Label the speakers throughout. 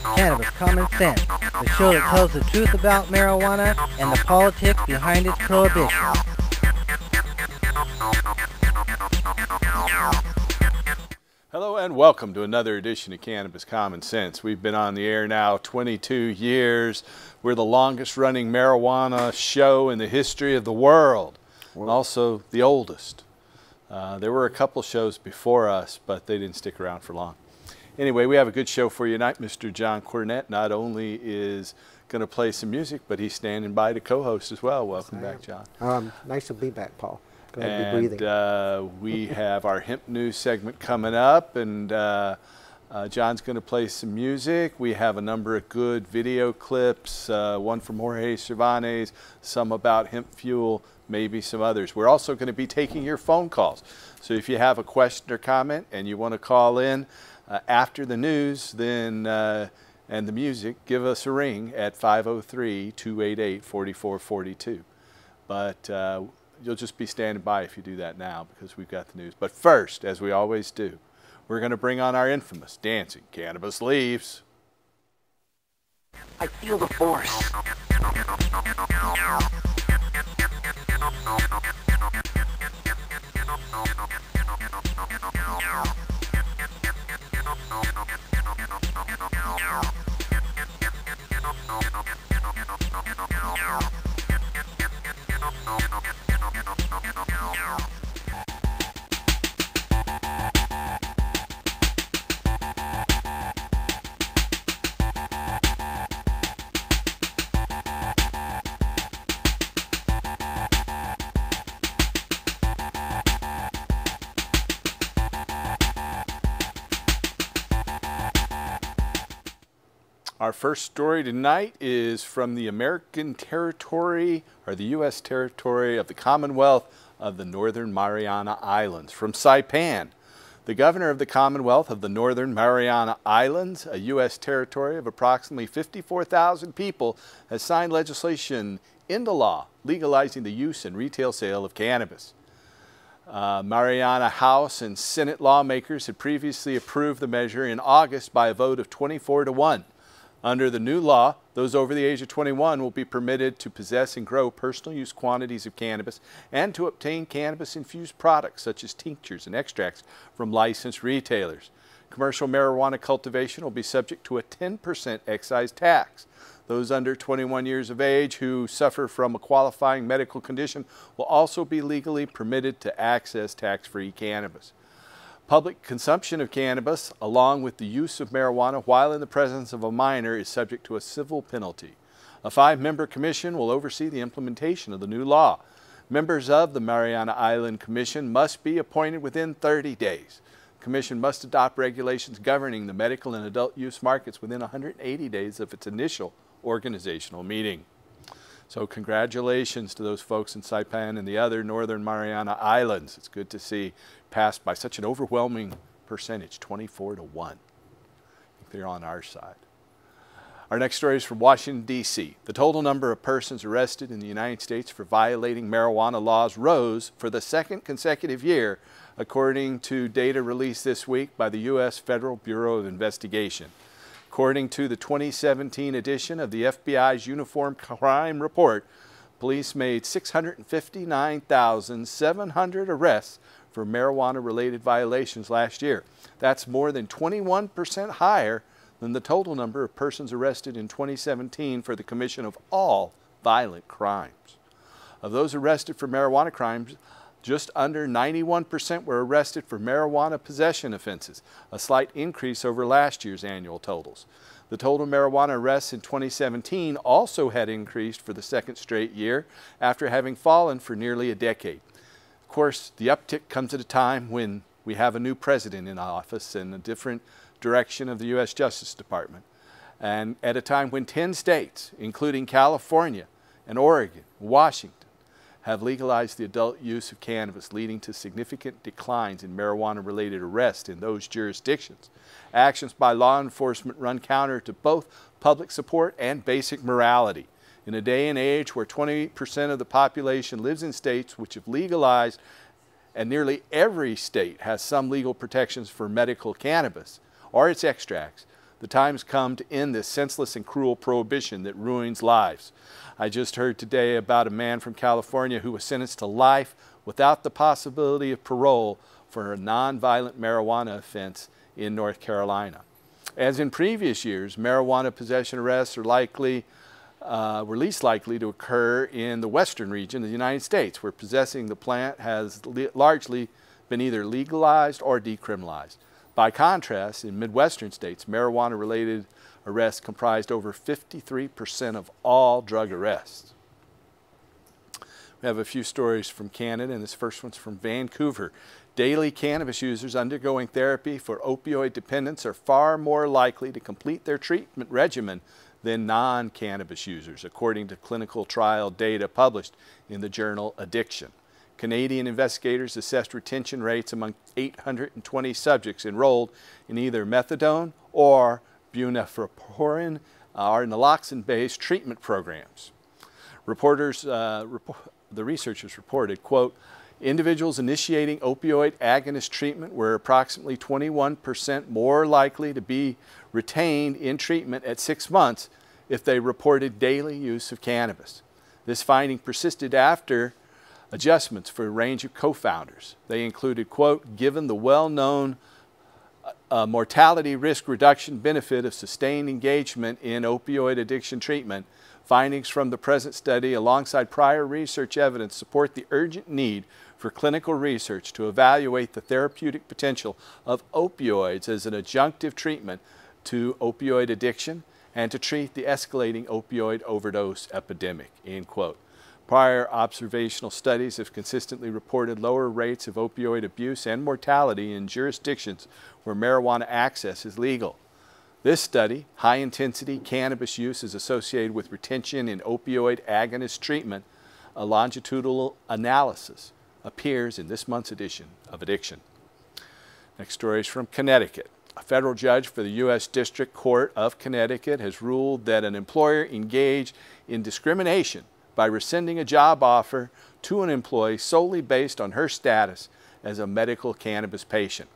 Speaker 1: Cannabis Common Sense, the show that tells the truth about marijuana and the politics behind its prohibition.
Speaker 2: Hello and welcome to another edition of Cannabis Common Sense. We've been on the air now 22 years. We're the longest running marijuana show in the history of the world, and also the oldest. There were a couple shows before us, but they didn't stick around for long. Anyway, we have a good show for you tonight. Mr. John Cornett not only is going to play some music, but he's standing by to co-host as well. Welcome back, John.
Speaker 3: Nice to be back, Paul.
Speaker 2: Glad to be breathing. We have our hemp news segment coming up, and John's going to play some music. We have a number of good video clips, one from Jorge Cervantes, some about hemp fuel, maybe some others. We're also going to be taking your phone calls. So if you have a question or comment and you want to call in after the news, then and the music, give us a ring at 503-288-4442. But you'll just be standing by if you do that now, because we've got the news. But first, as we always do, we're going to bring on our infamous dancing cannabis leaves.
Speaker 1: I feel the force.
Speaker 2: Our first story tonight is from the American territory, or the U.S. territory of the Commonwealth of the Northern Mariana Islands. From Saipan, the governor of the Commonwealth of the Northern Mariana Islands, a U.S. territory of approximately 54,000 people, has signed legislation into law legalizing the use and retail sale of cannabis. Mariana House and Senate lawmakers had previously approved the measure in August by a vote of 24-1. Under the new law, those over the age of 21 will be permitted to possess and grow personal use quantities of cannabis and to obtain cannabis-infused products such as tinctures and extracts from licensed retailers. Commercial marijuana cultivation will be subject to a 10% excise tax. Those under 21 years of age who suffer from a qualifying medical condition will also be legally permitted to access tax-free cannabis. Public consumption of cannabis, along with the use of marijuana while in the presence of a minor, is subject to a civil penalty. A 5-member commission will oversee the implementation of the new law. Members of the Mariana Island Commission must be appointed within 30 days. The commission must adopt regulations governing the medical and adult use markets within 180 days of its initial organizational meeting. So congratulations to those folks in Saipan and the other Northern Mariana Islands. It's good to see passed by such an overwhelming percentage, 24-1. I think they're on our side. Our next story is from Washington, D.C. The total number of persons arrested in the United States for violating marijuana laws rose for the second consecutive year, according to data released this week by the U.S. Federal Bureau of Investigation. According to the 2017 edition of the FBI's Uniform Crime Report, police made 659,700 arrests for marijuana-related violations last year. That's more than 21% higher than the total number of persons arrested in 2017 for the commission of all violent crimes. Of those arrested for marijuana crimes, just under 91% were arrested for marijuana possession offenses, a slight increase over last year's annual totals. The total marijuana arrests in 2017 also had increased for the second straight year after having fallen for nearly a decade. Of course, the uptick comes at a time when we have a new president in office and a different direction of the U.S. Justice Department, and at a time when 10 states, including California and Oregon, Washington, have legalized the adult use of cannabis, leading to significant declines in marijuana-related arrests in those jurisdictions. Actions by law enforcement run counter to both public support and basic morality. In a day and age where 28% of the population lives in states which have legalized, and nearly every state has some legal protections for medical cannabis or its extracts, The time's come to end this senseless and cruel prohibition that ruins lives. I just heard today about a man from California who was sentenced to life without the possibility of parole for a nonviolent marijuana offense in North Carolina. As in previous years, marijuana possession arrests are were least likely to occur in the western region of the United States, where possessing the plant has largely been either legalized or decriminalized. By contrast, in Midwestern states, marijuana-related arrests comprised over 53% of all drug arrests. We have a few stories from Canada, and this first one's from Vancouver. Daily cannabis users undergoing therapy for opioid dependence are far more likely to complete their treatment regimen than non-cannabis users, according to clinical trial data published in the journal Addiction. Canadian investigators assessed retention rates among 820 subjects enrolled in either methadone or buprenorphine or naloxone-based treatment programs. The researchers reported, quote, individuals initiating opioid agonist treatment were approximately 21% more likely to be retained in treatment at 6 months if they reported daily use of cannabis. This finding persisted after adjustments for a range of co-founders. They included, quote, given the well-known mortality risk reduction benefit of sustained engagement in opioid addiction treatment, findings from the present study alongside prior research evidence support the urgent need for clinical research to evaluate the therapeutic potential of opioids as an adjunctive treatment to opioid addiction and to treat the escalating opioid overdose epidemic, end quote. Prior observational studies have consistently reported lower rates of opioid abuse and mortality in jurisdictions where marijuana access is legal. This study, high-intensity cannabis use is associated with retention in opioid agonist treatment, a longitudinal analysis, appears in this month's edition of Addiction. Next story is from Connecticut. A federal judge for the U.S. District Court of Connecticut has ruled that an employer engaged in discrimination by rescinding a job offer to an employee solely based on her status as a medical cannabis patient.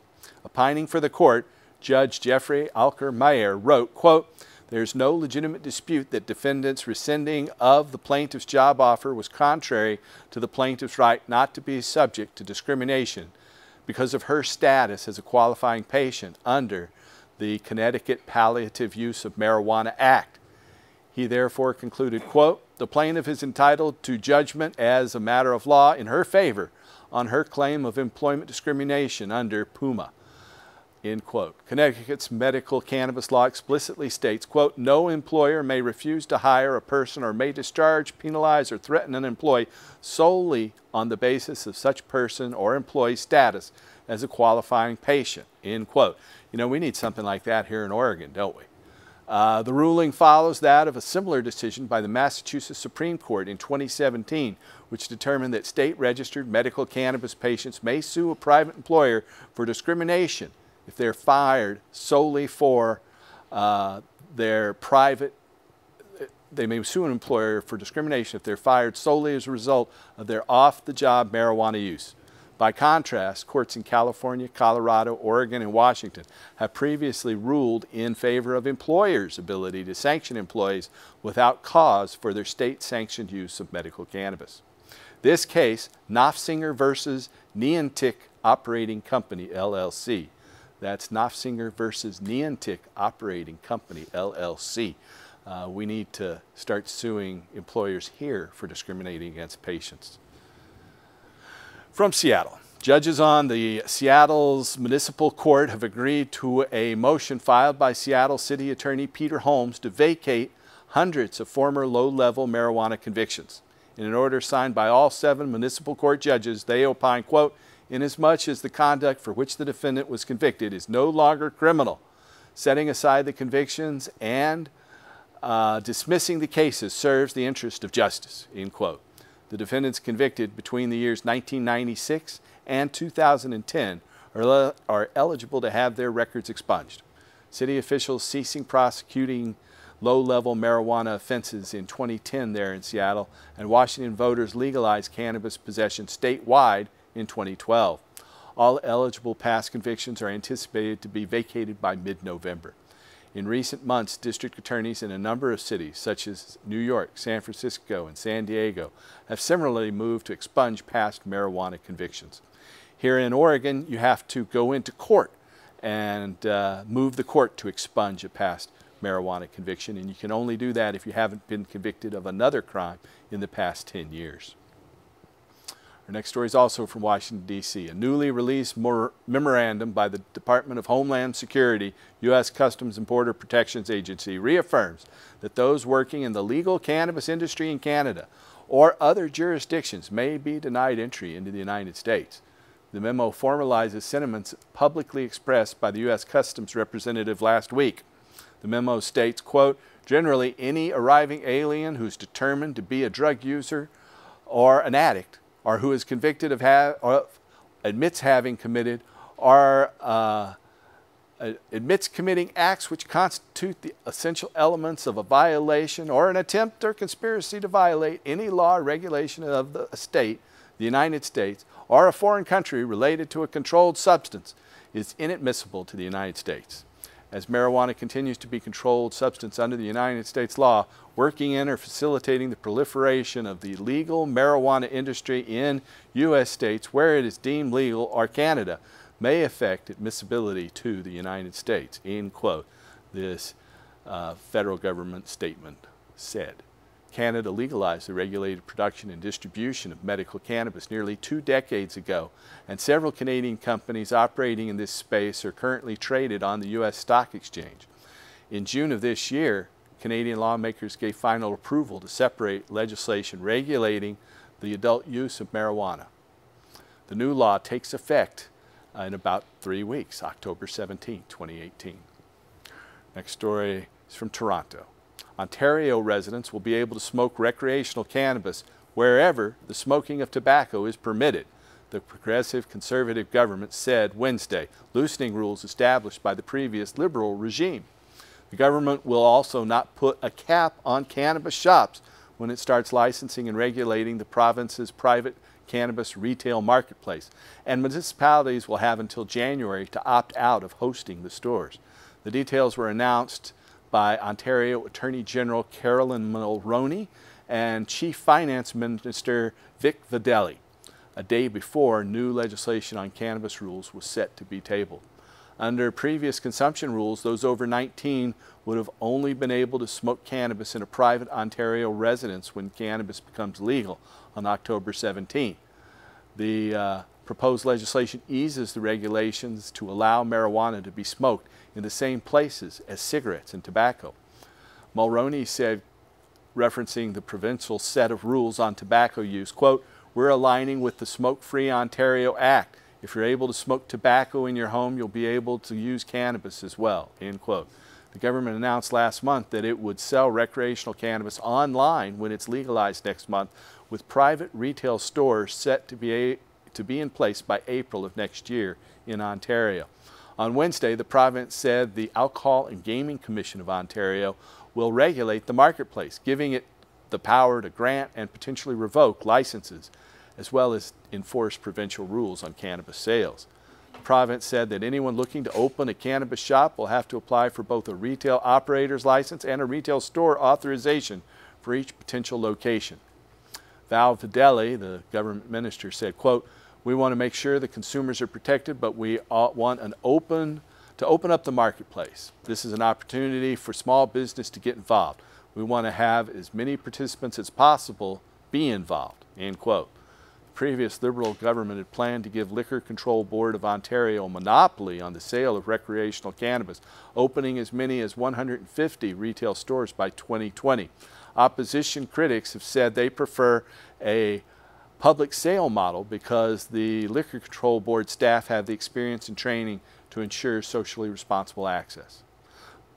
Speaker 2: Opining for the court, Judge Jeffrey Alker-Meyer wrote, quote, there's no legitimate dispute that defendants' rescinding of the plaintiff's job offer was contrary to the plaintiff's right not to be subject to discrimination because of her status as a qualifying patient under the Connecticut Palliative Use of Marijuana Act. He therefore concluded, quote, the plaintiff is entitled to judgment as a matter of law in her favor on her claim of employment discrimination under PUMA, end quote. Connecticut's medical cannabis law explicitly states, quote, no employer may refuse to hire a person or may discharge, penalize, or threaten an employee solely on the basis of such person or employee status as a qualifying patient, end quote. You know, we need something like that here in Oregon, don't we? The ruling follows that of a similar decision by the Massachusetts Supreme Court in 2017, which determined that state-registered medical cannabis patients may sue a private employer for discrimination if they're fired solely for they may sue an employer for discrimination if they're fired solely as a result of their off-the-job marijuana use. By contrast, courts in California, Colorado, Oregon, and Washington have previously ruled in favor of employers' ability to sanction employees without cause for their state-sanctioned use of medical cannabis. This case, Nofsinger versus Niantic Operating Company, LLC. That's Nofsinger versus Niantic Operating Company, LLC. We need to start suing employers here for discriminating against patients. From Seattle, judges on the Seattle's municipal court have agreed to a motion filed by Seattle City Attorney Peter Holmes to vacate hundreds of former low-level marijuana convictions. In an order signed by all 7 municipal court judges, they opine, quote, inasmuch as the conduct for which the defendant was convicted is no longer criminal, setting aside the convictions and dismissing the cases serves the interest of justice, end quote. The defendants convicted between the years 1996 and 2010 are eligible to have their records expunged. City officials ceasing prosecuting low-level marijuana offenses in 2010 there in Seattle, and Washington voters legalized cannabis possession statewide in 2012. All eligible past convictions are anticipated to be vacated by mid-November. In recent months, district attorneys in a number of cities, such as New York, San Francisco, and San Diego, have similarly moved to expunge past marijuana convictions. Here in Oregon, you have to go into court and move the court to expunge a past marijuana conviction, and you can only do that if you haven't been convicted of another crime in the past 10 years. Our next story is also from Washington, D.C. A newly released memorandum by the Department of Homeland Security, U.S. Customs and Border Protections Agency, reaffirms that those working in the legal cannabis industry in Canada or other jurisdictions may be denied entry into the United States. The memo formalizes sentiments publicly expressed by the U.S. Customs representative last week. The memo states, quote, "Generally, any arriving alien who's determined to be a drug user or an addict, or who is convicted of or admits having committed or admits committing acts which constitute the essential elements of a violation or an attempt or conspiracy to violate any law or regulation of the state, the United States, or a foreign country related to a controlled substance is inadmissible to the United States." As marijuana continues to be a controlled substance under the United States law, working in or facilitating the proliferation of the legal marijuana industry in U.S. states where it is deemed legal or Canada may affect admissibility to the United States, end quote, this federal government statement said. Canada legalized the regulated production and distribution of medical cannabis nearly 2 decades ago, and several Canadian companies operating in this space are currently traded on the U.S. Stock Exchange. In June of this year, Canadian lawmakers gave final approval to separate legislation regulating the adult use of marijuana. The new law takes effect in about 3 weeks, October 17, 2018. Next story is from Toronto. Ontario residents will be able to smoke recreational cannabis wherever the smoking of tobacco is permitted, the progressive conservative government said Wednesday, loosening rules established by the previous Liberal regime. The government will also not put a cap on cannabis shops when it starts licensing and regulating the province's private cannabis retail marketplace, and municipalities will have until January to opt out of hosting the stores. The details were announced by Ontario Attorney General Caroline Mulroney and Chief Finance Minister Vic Fedeli, a day before new legislation on cannabis rules was set to be tabled. Under previous consumption rules, those over 19 would have only been able to smoke cannabis in a private Ontario residence when cannabis becomes legal on October 17. The proposed legislation eases the regulations to allow marijuana to be smoked in the same places as cigarettes and tobacco. Mulroney said, referencing the provincial set of rules on tobacco use, quote, "We're aligning with the Smoke-Free Ontario Act. If you're able to smoke tobacco in your home, you'll be able to use cannabis as well," end quote. The government announced last month that it would sell recreational cannabis online when it's legalized next month, with private retail stores set to be in place by April of next year in Ontario. On Wednesday, the province said the Alcohol and Gaming Commission of Ontario will regulate the marketplace, giving it the power to grant and potentially revoke licenses, as well as enforce provincial rules on cannabis sales. The province said that anyone looking to open a cannabis shop will have to apply for both a retail operator's license and a retail store authorization for each potential location. Val Fedeli, the government minister, said, quote, "We want to make sure that consumers are protected, but we want to open up the marketplace. This is an opportunity for small business to get involved. We want to have as many participants as possible be involved," end quote. The previous Liberal government had planned to give Liquor Control Board of Ontario a monopoly on the sale of recreational cannabis, opening as many as 150 retail stores by 2020. Opposition critics have said they prefer a public sale model because the Liquor Control Board staff have the experience and training to ensure socially responsible access.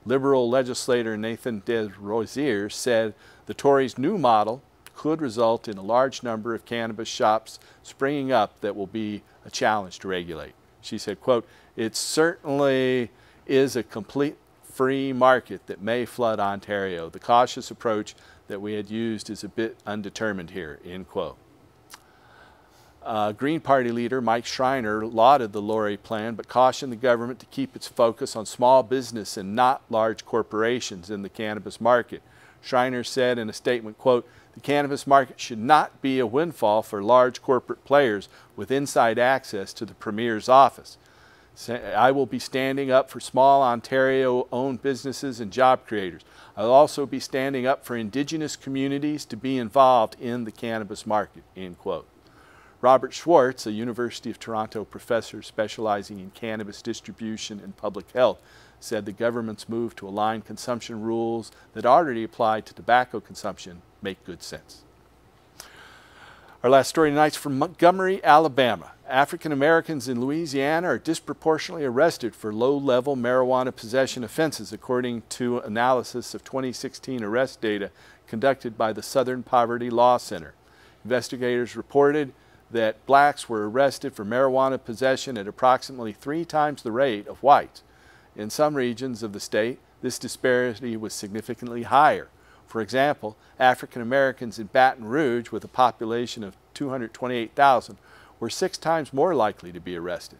Speaker 2: Liberal legislator Nathan Desrosiers said the Tories' new model could result in a large number of cannabis shops springing up that will be a challenge to regulate. She said, quote, "It certainly is a complete free market that may flood Ontario. The cautious approach that we had used is a bit undetermined here," end quote. Green Party leader Mike Schreiner lauded the Lori plan, but cautioned the government to keep its focus on small business and not large corporations in the cannabis market. Schreiner said in a statement, quote, "The cannabis market should not be a windfall for large corporate players with inside access to the Premier's office. I will be standing up for small Ontario-owned businesses and job creators. I'll also be standing up for Indigenous communities to be involved in the cannabis market," end quote. Robert Schwartz, a University of Toronto professor specializing in cannabis distribution and public health, said the government's move to align consumption rules that already apply to tobacco consumption make good sense. Our last story tonight is from Montgomery, Alabama. African Americans in Louisiana are disproportionately arrested for low-level marijuana possession offenses, according to analysis of 2016 arrest data conducted by the Southern Poverty Law Center. Investigators reported that blacks were arrested for marijuana possession at approximately 3 times the rate of whites. In some regions of the state, this disparity was significantly higher. For example, African Americans in Baton Rouge, with a population of 228,000, were 6 times more likely to be arrested.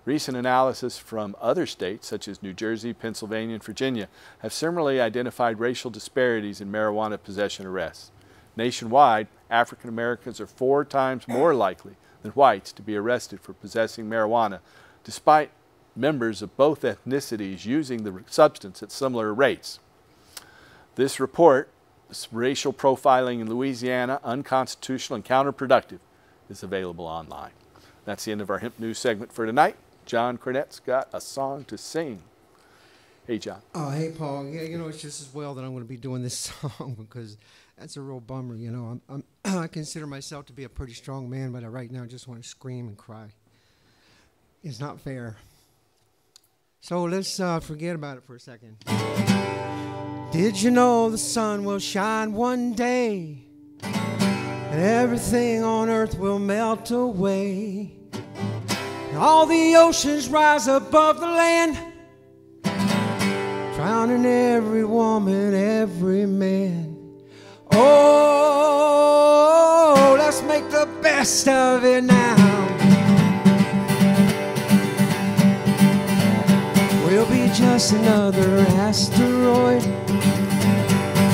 Speaker 2: Recent analysis from other states, such as New Jersey, Pennsylvania, and Virginia, have similarly identified racial disparities in marijuana possession arrests. Nationwide, African Americans are 4 times more likely than whites to be arrested for possessing marijuana, despite members of both ethnicities using the substance at similar rates. This report, Racial Profiling in Louisiana, Unconstitutional and Counterproductive, is available online. That's the end of our Hemp News segment for tonight. John Cornett's got a song to sing. Hey, John.
Speaker 3: Oh, hey, Paul. Yeah, you know, it's just as well that I'm going to be doing this song because that's a real bummer. You know, I consider myself to be a pretty strong man, but right now I just want to scream and cry. It's not fair. So let's forget about it for a second. Did you know the sun will shine one day and everything on earth will melt away? And all the oceans rise above the land, drowning every woman, every man. Oh, let's make the best of it now. We'll be just another asteroid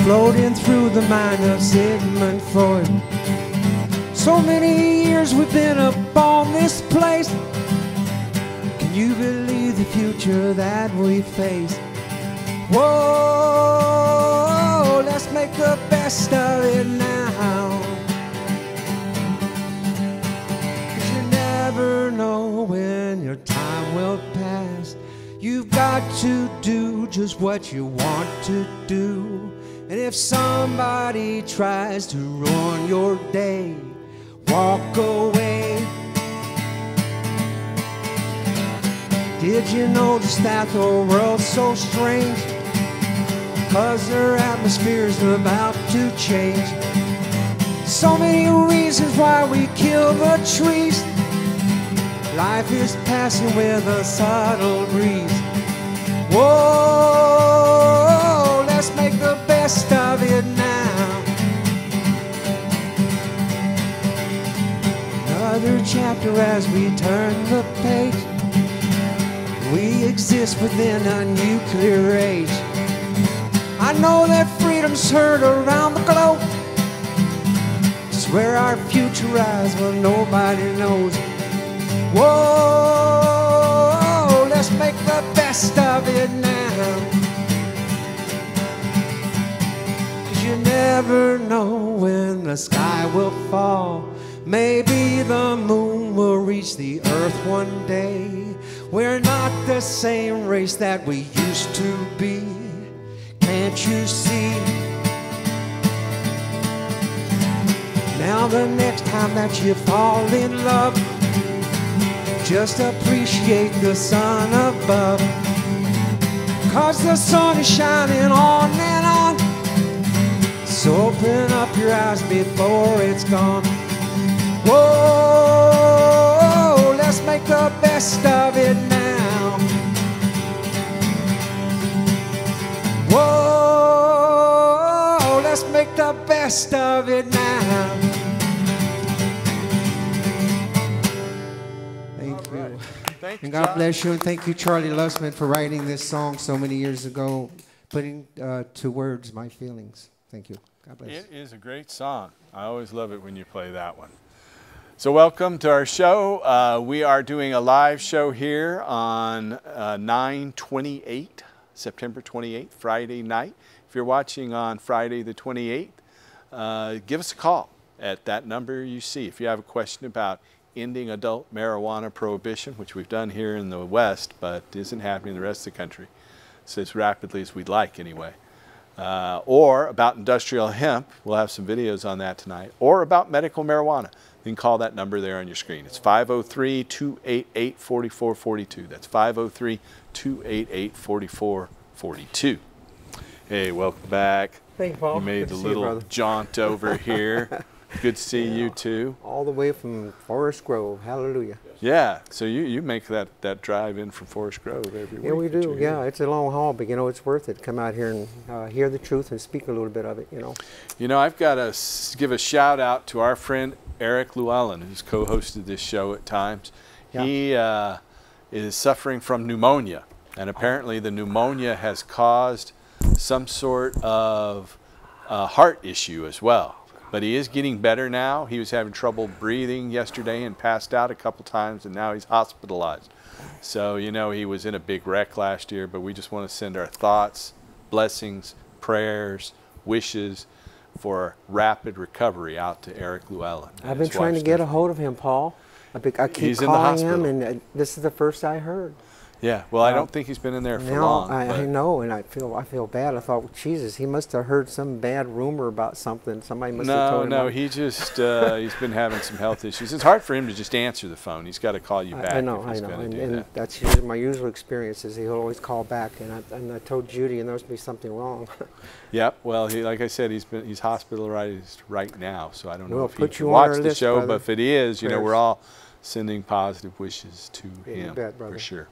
Speaker 3: floating through the mind of Sigmund Freud. So many years we've been up on this place. Can you believe the future that we face? Whoa, let's make the best of it now. 'Cause you never know when your time will pass. You've got to do just what you want to do. And if somebody tries to ruin your day, walk away. Did you notice that the world's so strange? 'Cause their atmosphere's about to change. So many reasons why we kill the trees. Life is passing with a subtle breeze. Whoa, let's make the best of it now. Another chapter as we turn the page. We exist within a nuclear age. I know that freedom's heard around the globe. It's where our future lies, but nobody knows. Whoa, let's make the best of it now. 'Cause you never know when the sky will fall. Maybe the moon will reach the earth one day. We're not the same race that we used to be. Can't you see? Now the next time that you fall in love, just appreciate the sun above. 'Cause the sun is shining on and on. So open up your eyes before it's gone. Whoa, let's make the best of it now. Whoa, let's make the best of it now.
Speaker 2: Thank you,
Speaker 3: And God
Speaker 2: John.
Speaker 3: bless you, and thank you, Charlie Lussman, for writing this song so many years ago, putting to words my feelings. Thank you. God bless.
Speaker 2: It is a great song. I always love it when you play that one. So welcome to our show. We are doing a live show here on 9/28, September 28th, Friday night. If you're watching on Friday the 28th, give us a call at that number you see. If you have a question about ending adult marijuana prohibition, which we've done here in the West, but isn't happening in the rest of the country, so as rapidly as we'd like anyway. Or about industrial hemp, we'll have some videos on that tonight, or about medical marijuana, you can call that number there on your screen. It's 503-288-4442. That's 503-288-4442. Hey, welcome back.
Speaker 3: Thank you, Paul.
Speaker 2: You made
Speaker 3: Good
Speaker 2: the
Speaker 3: to see you,
Speaker 2: little
Speaker 3: brother.
Speaker 2: jaunt over here. Good to see you too.
Speaker 3: All the way from Forest Grove. Hallelujah.
Speaker 2: Yeah, so you make that drive in from Forest Grove every week.
Speaker 3: Yeah, we
Speaker 2: that
Speaker 3: do.
Speaker 2: you're
Speaker 3: Yeah,
Speaker 2: here.
Speaker 3: it's a long haul, but you know, it's worth it. Come out here and hear the truth and speak a little bit of it, you know.
Speaker 2: You know, I've got to give a shout out to our friend Eric Llewellyn, who's co-hosted this show at times.
Speaker 3: Yeah.
Speaker 2: He is suffering from pneumonia, and apparently the pneumonia has caused some sort of heart issue as well. But he is getting better now. He was having trouble breathing yesterday and passed out a couple times, and now he's hospitalized. So, you know, he was in a big wreck last year, but we just want to send our thoughts, blessings, prayers, wishes for rapid recovery out to Eric Llewellyn.
Speaker 3: I've been trying to get a hold of him, Paul. I keep
Speaker 2: He's in the
Speaker 3: calling him,
Speaker 2: hospital.
Speaker 3: and this is the first I heard.
Speaker 2: Yeah, well, I don't think he's been in there for
Speaker 3: Now
Speaker 2: long.
Speaker 3: I know, and I feel bad. I thought, Jesus, he must have heard some bad rumor about something. Somebody must have told him.
Speaker 2: No, he just he's been having some health issues. It's hard for him to just answer the phone. He's got to call you back.
Speaker 3: I know,
Speaker 2: if he's gonna do
Speaker 3: and
Speaker 2: that.
Speaker 3: that's usually my usual experience. Is he'll always call back, and I told Judy, and there must be something wrong.
Speaker 2: Yep. Well, like I said, he's hospitalized right now, so I don't know
Speaker 3: We'll
Speaker 2: if he
Speaker 3: put
Speaker 2: can
Speaker 3: you on
Speaker 2: watch
Speaker 3: our
Speaker 2: the
Speaker 3: list,
Speaker 2: show.
Speaker 3: brother.
Speaker 2: But if it is, you know, we're
Speaker 3: Prayers.
Speaker 2: all sending positive wishes to
Speaker 3: Yeah, you
Speaker 2: him
Speaker 3: bet, brother.
Speaker 2: for sure.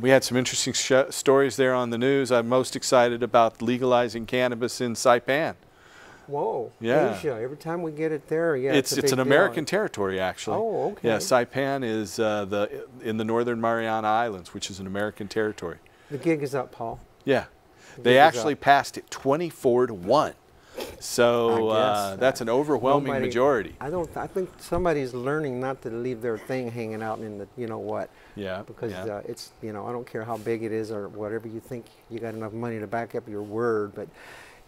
Speaker 2: We had some interesting stories there on the news. I'm most excited about legalizing cannabis in Saipan.
Speaker 3: Whoa,
Speaker 2: Yeah.
Speaker 3: Asia. Every time we get it there, yeah,
Speaker 2: It's
Speaker 3: a
Speaker 2: an
Speaker 3: big deal.
Speaker 2: American territory, actually.
Speaker 3: Oh, okay.
Speaker 2: Yeah, Saipan is in the Northern Mariana Islands, which is an American territory.
Speaker 3: The gig is up, Paul.
Speaker 2: Yeah,
Speaker 3: The
Speaker 2: they
Speaker 3: gig is
Speaker 2: actually
Speaker 3: up.
Speaker 2: passed it 24-1. So
Speaker 3: I guess.
Speaker 2: that's an overwhelming
Speaker 3: Nobody-
Speaker 2: majority.
Speaker 3: I think somebody's learning not to leave their thing hanging out in the, you know what,
Speaker 2: Yeah,
Speaker 3: because
Speaker 2: yeah.
Speaker 3: it's, you know, I don't care how big it is or whatever you think you got enough money to back up your word, but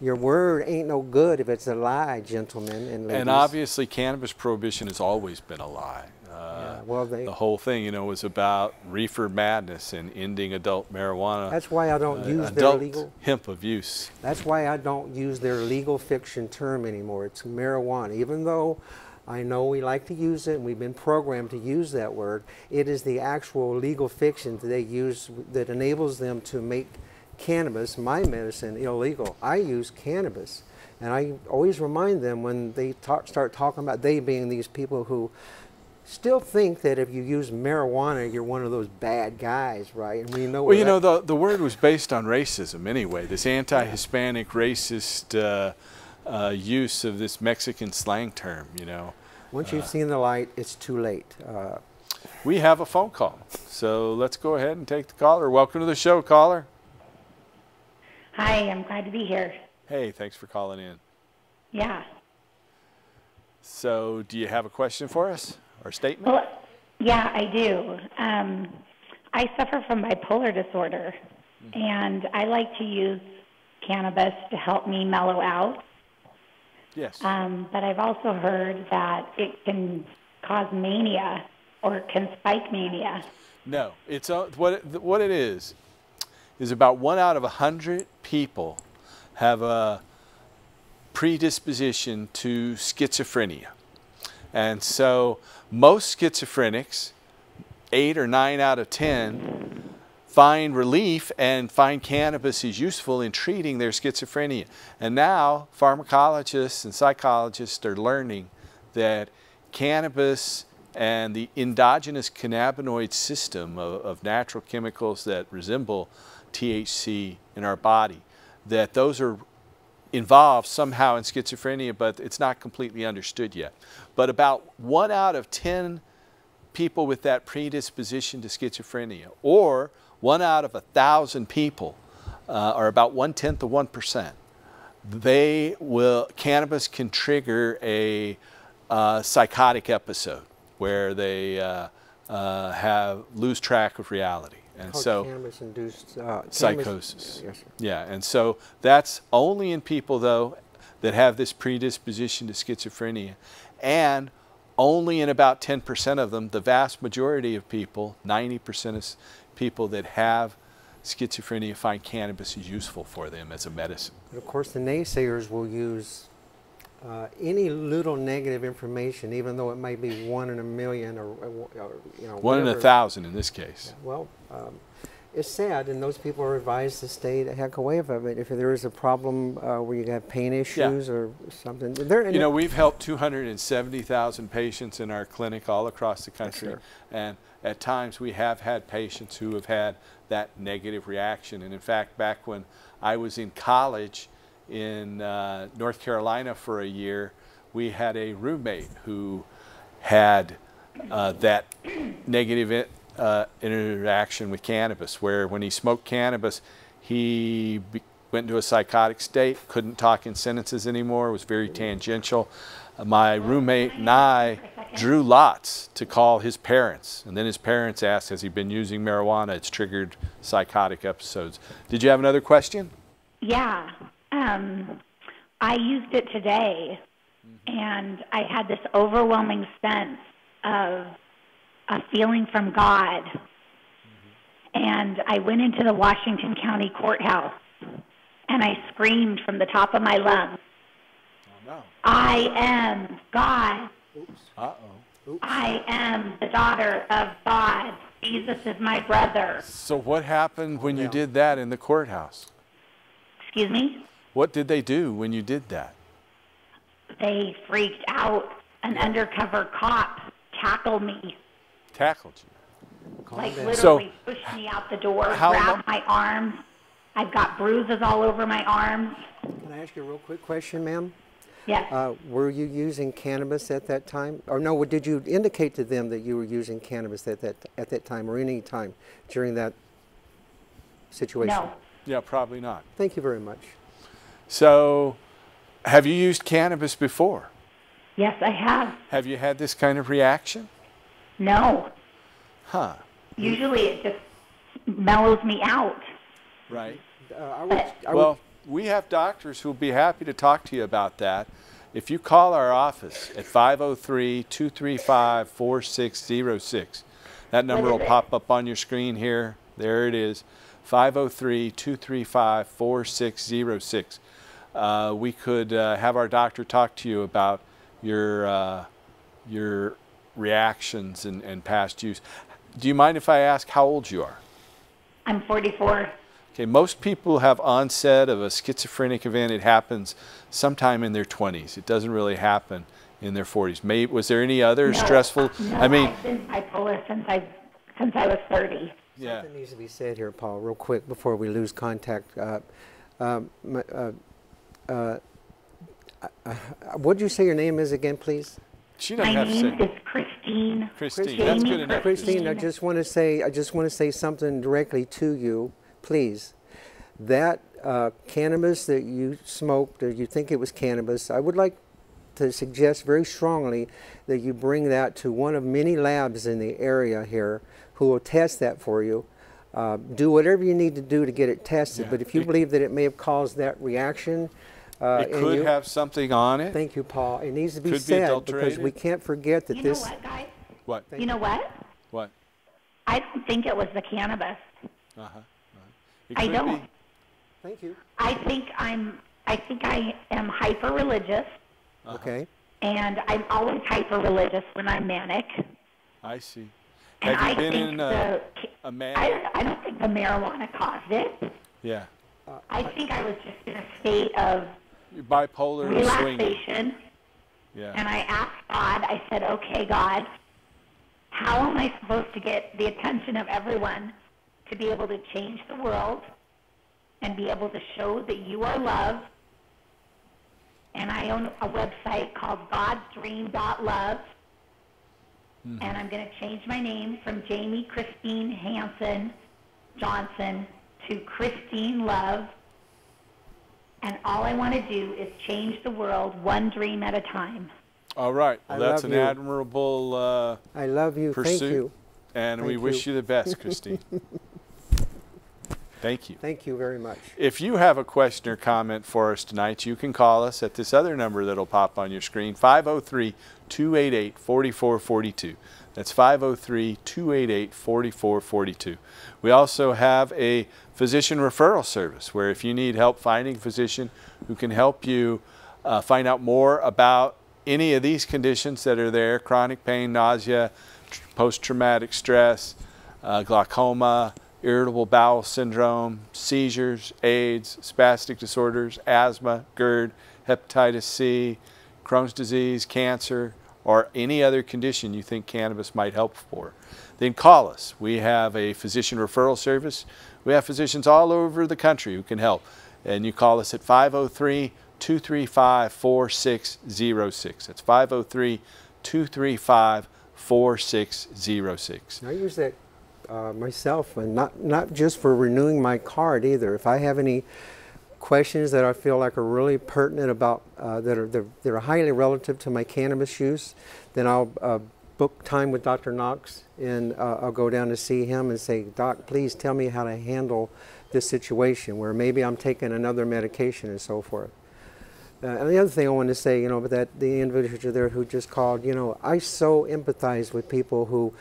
Speaker 3: your word ain't no good if it's a lie, gentlemen and ladies.
Speaker 2: And obviously, cannabis prohibition has always been a lie.
Speaker 3: Yeah, well,
Speaker 2: The whole thing, you know, was about reefer madness and ending adult marijuana.
Speaker 3: that's why I don't use their
Speaker 2: adult
Speaker 3: legal.
Speaker 2: hemp abuse.
Speaker 3: That's why I don't use their legal fiction term anymore. It's marijuana. Even though I know we like to use it and we've been programmed to use that word, it is the actual legal fiction that they use that enables them to make cannabis, my medicine, illegal. I use cannabis. And I always remind them when they start talking about, they being these people who still think that if you use marijuana, you're one of those bad guys, right? And we know.
Speaker 2: Well, you know, the word was based on racism anyway. This anti-Hispanic racist use of this Mexican slang term, you know.
Speaker 3: once you've seen the light, it's too late.
Speaker 2: We have a phone call, so let's go ahead and take the caller. Welcome to the show, caller.
Speaker 4: Hi, I'm glad to be here.
Speaker 2: Hey, thanks for calling in.
Speaker 4: Yeah.
Speaker 2: So, do you have a question for us or statement?
Speaker 4: Well, yeah, I do. I suffer from bipolar disorder, and I like to use cannabis to help me mellow out.
Speaker 2: Yes.
Speaker 4: But I've also heard that it can cause mania or can spike mania.
Speaker 2: No, it's what it is about 1 out of 100 people have a predisposition to schizophrenia. And so most schizophrenics, 8 or 9 out of 10, find relief and find cannabis is useful in treating their schizophrenia. And now pharmacologists and psychologists are learning that cannabis and the endogenous cannabinoid system of natural chemicals that resemble THC in our body, that those are involved somehow in schizophrenia, but it's not completely understood yet. But about 1 out of 10 people with that predisposition to schizophrenia, or 1 out of 1,000 people, or about 1/10 of 1%, cannabis can trigger a psychotic episode where they lose track of reality. And so
Speaker 3: cannabis-induced
Speaker 2: psychosis.
Speaker 3: Yes, sir.
Speaker 2: Yeah, and so that's only in people, though, that have this predisposition to schizophrenia, and only in about 10% of them, the vast majority of people, 90% of people that have schizophrenia, find cannabis is useful for them as a medicine.
Speaker 3: But of course, the naysayers will use any little negative information, even though it might be 1 in a million, or you know,
Speaker 2: 1 in
Speaker 3: whatever.
Speaker 2: 1,000 in this case.
Speaker 3: Well, it's sad, and those people are advised to stay the heck away from it. If there is a problem where you have pain issues or something,
Speaker 2: you know, we've helped 270,000 patients in our clinic all across the country,
Speaker 3: yes,
Speaker 2: and at times we have had patients who have had that negative reaction. And in fact, back when I was in college in North Carolina for a year, we had a roommate who had that negative interaction with cannabis, where when he smoked cannabis, he went into a psychotic state, couldn't talk in sentences anymore, was very tangential. My roommate and I drew lots to call his parents, and then his parents asked, has he been using marijuana? It's triggered psychotic episodes. Did you have another question?
Speaker 4: Yeah. I used it today, and I had this overwhelming sense of a feeling from God. And I went into the Washington County Courthouse, and I screamed from the top of my lungs,
Speaker 2: Oh, no.
Speaker 4: I am God.
Speaker 3: Oops.
Speaker 2: Uh-oh.
Speaker 3: Oops.
Speaker 4: I am the daughter of God. Jesus is my brother.
Speaker 2: So what happened when you did that in the courthouse?
Speaker 4: Excuse me?
Speaker 2: What did they do when you did that?
Speaker 4: They freaked out. An undercover cop tackled me,
Speaker 2: Tackled you.
Speaker 4: like
Speaker 3: down.
Speaker 4: literally pushed me out the door,
Speaker 2: how
Speaker 4: grabbed my arms. I've got bruises all over my arms.
Speaker 3: Can I ask you a real quick question, ma'am?
Speaker 4: Yes.
Speaker 3: Were you using cannabis at that time? Or no, did you indicate to them that you were using cannabis at that time, or any time during that situation?
Speaker 4: No.
Speaker 2: Yeah, probably not.
Speaker 3: Thank you very much.
Speaker 2: So, have you used cannabis before?
Speaker 4: Yes, I have.
Speaker 2: Have you had this kind of reaction?
Speaker 4: No.
Speaker 2: Huh.
Speaker 4: Usually it just mellows me out.
Speaker 2: Right.
Speaker 3: Well,
Speaker 2: We have doctors who will be happy to talk to you about that. If you call our office at 503-235-4606, that number will pop up on your screen here. There it is, 503-235-4606. We could have our doctor talk to you about your reactions and past use. Do you mind if I ask how old you are?
Speaker 4: I'm 44.
Speaker 2: Okay, most people have onset of a schizophrenic event. It happens sometime in their 20s. It doesn't really happen in their 40s. Was there any other stressful?
Speaker 4: No,
Speaker 2: I mean,
Speaker 4: I've been bipolar since I was 30.
Speaker 2: yeah.
Speaker 3: something needs to be said here, Paul, real quick before we lose contact. What did you say your name is again, please?
Speaker 2: She doesn't
Speaker 4: My
Speaker 2: have to
Speaker 4: name
Speaker 2: say.
Speaker 4: is Christine.
Speaker 2: Christine, that's good enough.
Speaker 3: Christine, I just want to say something directly to you, please. That cannabis that you smoked, or you think it was cannabis, I would like to suggest very strongly that you bring that to one of many labs in the area here who will test that for you. Do whatever you need to do to get it tested,
Speaker 2: Yeah.
Speaker 3: but if you believe that it may have caused that reaction,
Speaker 2: It could have something on it.
Speaker 3: thank you, Paul. It needs to be
Speaker 2: Could be
Speaker 3: said because we
Speaker 2: adulterated.
Speaker 3: can't forget that
Speaker 4: You
Speaker 3: this.
Speaker 4: know what, guys?
Speaker 2: What?
Speaker 4: You know what?
Speaker 2: What?
Speaker 4: I don't think it was the cannabis.
Speaker 2: It
Speaker 4: I
Speaker 2: could
Speaker 4: don't.
Speaker 2: be.
Speaker 3: Thank you.
Speaker 4: I think I am hyper-religious,
Speaker 3: Okay.
Speaker 4: and I'm always hyper-religious when I'm manic.
Speaker 2: I see.
Speaker 4: And
Speaker 2: Have you
Speaker 4: I
Speaker 2: been
Speaker 4: think
Speaker 2: in a man?
Speaker 4: I don't think the marijuana caused it.
Speaker 2: Yeah.
Speaker 4: I think I was just in a state of
Speaker 2: You're bipolar and swinging.
Speaker 4: relaxation.
Speaker 2: Yeah.
Speaker 4: And I asked God, I said, okay, God, how am I supposed to get the attention of everyone to be able to change the world and be able to show that you are love? And I own a website called godsdream.love. and I'm going to change my name from Jamie Christine Hansen Johnson to Christine Love. And all I want to do is change the world one dream at a time.
Speaker 2: All right. Well, that's an admirable
Speaker 3: I love you.
Speaker 2: pursuit.
Speaker 3: Thank you.
Speaker 2: And we wish you the best, Christine. Thank you.
Speaker 3: Thank you very much.
Speaker 2: If you have a question or comment for us tonight, you can call us at this other number that'll pop on your screen, 503-288-4442. That's 503-288-4442. We also have a physician referral service where if you need help finding a physician who can help you find out more about any of these conditions that are there, chronic pain, nausea, post-traumatic stress, glaucoma, irritable bowel syndrome, seizures, AIDS, spastic disorders, asthma, GERD, hepatitis C, Crohn's disease, cancer, or any other condition you think cannabis might help for, then call us. We have a physician referral service. We have physicians all over the country who can help. And you call us at 503-235-4606. That's 503-235-4606.
Speaker 3: I use that myself, and not just for renewing my card either. If I have any questions that I feel like are really pertinent about that are highly relative to my cannabis use, then I'll book time with Dr. Knox, and I'll go down to see him and say, Doc, please tell me how to handle this situation where maybe I'm taking another medication and so forth. And the other thing I want to say, but that the individual there who just called, I so empathize with people who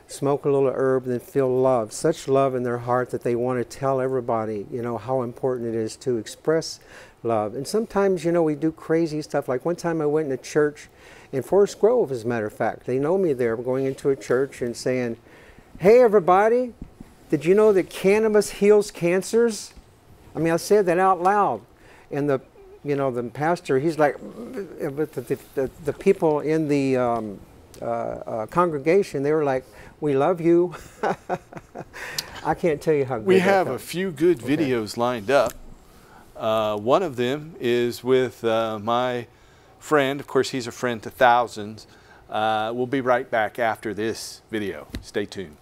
Speaker 3: smoke a little herb and feel love, such love in their heart that they want to tell everybody, how important it is to express love. And sometimes, we do crazy stuff. Like one time I went into church in Forest Grove, as a matter of fact. They know me there. I'm going into a church and saying, hey, everybody, did you know that cannabis heals cancers? I mean, I said that out loud. And the pastor, he's like, but the people in the congregation, they were like, we love you. I can't tell you how good
Speaker 2: we
Speaker 3: that
Speaker 2: have
Speaker 3: felt.
Speaker 2: a few good videos lined up. One of them is with my friend. Of course, he's a friend to thousands. We'll be right back after this video. Stay tuned.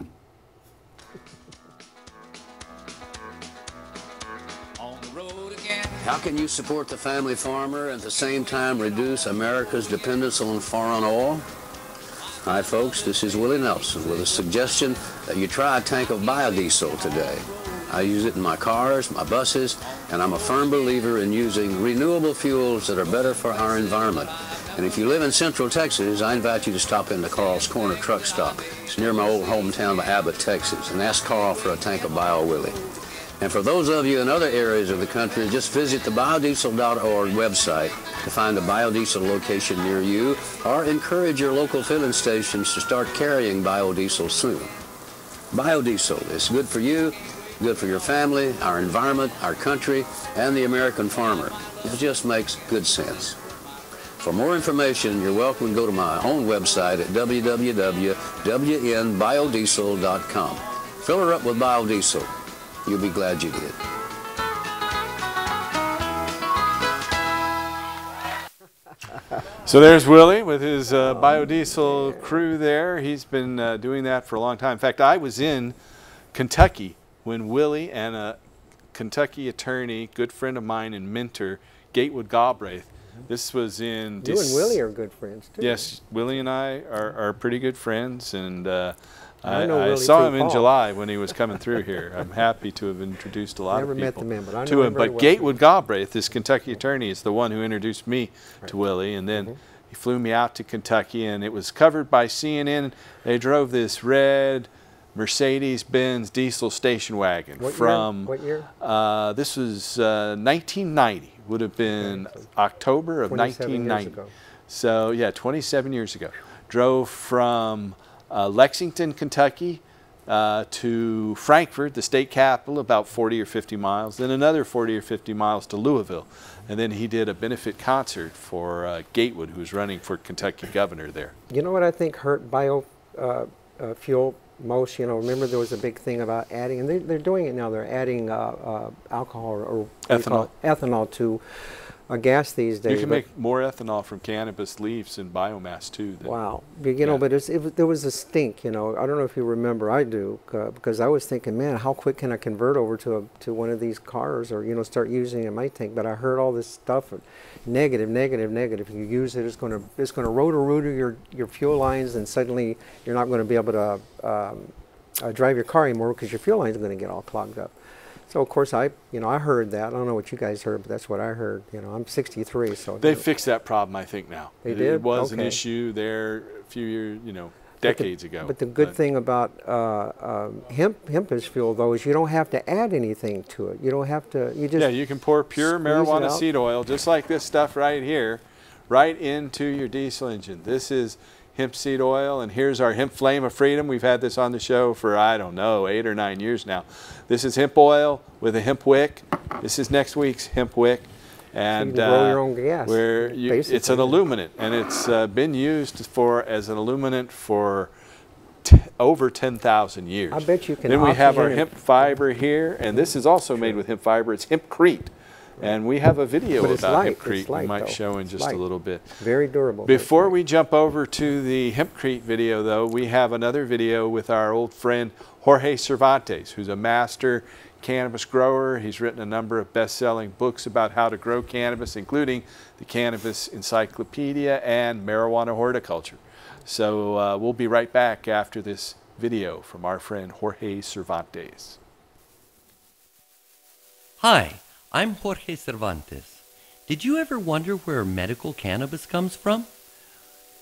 Speaker 5: How can you support the family farmer and at the same time reduce America's dependence on foreign oil? Hi folks, this is Willie Nelson with a suggestion that you try a tank of biodiesel today. I use it in my cars, my buses, and I'm a firm believer in using renewable fuels that are better for our environment. And if you live in Central Texas, I invite you to stop into Carl's Corner Truck Stop. It's near my old hometown of Abbott, Texas, and ask Carl for a tank of Bio Willie. And for those of you in other areas of the country, just visit the biodiesel.org website to find a biodiesel location near you, or encourage your local filling stations to start carrying biodiesel soon. Biodiesel is good for you, good for your family, our environment, our country, and the American farmer. It just makes good sense. For more information, you're welcome to go to my own website at www.wnbiodiesel.com. Fill her up with biodiesel. You'll be glad you did.
Speaker 2: So there's Willie with his biodiesel crew there. He's been doing that for a long time. In fact, I was in Kentucky when Willie and a Kentucky attorney, good friend of mine and mentor, Gatewood Galbraith. This was in...
Speaker 3: You and Willie are good friends, too.
Speaker 2: Yes, Willie and I are pretty good friends, and
Speaker 3: I
Speaker 2: saw him in July when he was coming through here. I'm happy to have introduced a lot of people
Speaker 3: met the man, but I know
Speaker 2: to him.
Speaker 3: him very
Speaker 2: But
Speaker 3: well.
Speaker 2: Gatewood Galbraith, this Kentucky attorney, is the one who introduced me to Willie, and then he flew me out to Kentucky, and it was covered by CNN. They drove this red Mercedes-Benz diesel station wagon from...
Speaker 3: What year?
Speaker 2: This was 1990. Would have been October of 1990. So yeah, 27 years ago. Drove from Lexington, Kentucky to Frankfurt, the state capital, about 40 or 50 miles, then another 40 or 50 miles to Louisville. And then he did a benefit concert for Gatewood, who was running for Kentucky governor there.
Speaker 3: You know what I think hurt biofuel most? Remember there was a big thing about adding, and they're doing it now, they're adding alcohol or
Speaker 2: ethanol.
Speaker 3: Ethanol to
Speaker 6: a gas these days.
Speaker 2: You can make more ethanol from cannabis leaves and biomass too.
Speaker 6: Wow, you know, but there was a stink. You know, I don't know if you remember. I do, because I was thinking, man, how quick can I convert over to one of these cars, or start using it in my tank? But I heard all this stuff, negative, negative, negative. If you use it, it's going to rotor your fuel lines, and suddenly you're not going to be able to drive your car anymore because your fuel lines are going to get all clogged up. So of course I heard that. I don't know what you guys heard, but that's what I heard. I'm 63, so
Speaker 2: they fixed that problem, I think now.
Speaker 6: They did.
Speaker 2: It was an
Speaker 6: Okay.
Speaker 2: issue there a few years, decades ago.
Speaker 6: But the good thing about hemp as fuel, though, is you don't have to add anything to it. You don't have to. You just
Speaker 2: you can pour pure
Speaker 6: squeeze it
Speaker 2: marijuana
Speaker 6: out.
Speaker 2: seed oil, just like this stuff right here, right into your diesel engine. This is hemp seed oil, and here's our hemp flame of freedom. We've had this on the show for, I don't know, 8 or 9 years now. This is hemp oil with a hemp wick. This is next week's hemp wick. And
Speaker 6: you can grow your own gas.
Speaker 2: It's an illuminant, and it's been used as an illuminant for over 10,000 years.
Speaker 6: I bet you can.
Speaker 2: Then we have our
Speaker 6: oxygen
Speaker 2: hemp fiber here, and this is also made with hemp fiber. It's hempcrete. And we have a video
Speaker 6: But it's
Speaker 2: about
Speaker 6: light.
Speaker 2: hempcrete
Speaker 6: It's light,
Speaker 2: we might
Speaker 6: though.
Speaker 2: show in just
Speaker 6: Light.
Speaker 2: a little bit.
Speaker 6: Very durable.
Speaker 2: Before we jump over to the hempcrete video, though, we have another video with our old friend Jorge Cervantes, who's a master cannabis grower. He's written a number of best-selling books about how to grow cannabis, including the Cannabis Encyclopedia and Marijuana Horticulture. So we'll be right back after this video from our friend Jorge Cervantes.
Speaker 7: Hi, I'm Jorge Cervantes. Did you ever wonder where medical cannabis comes from?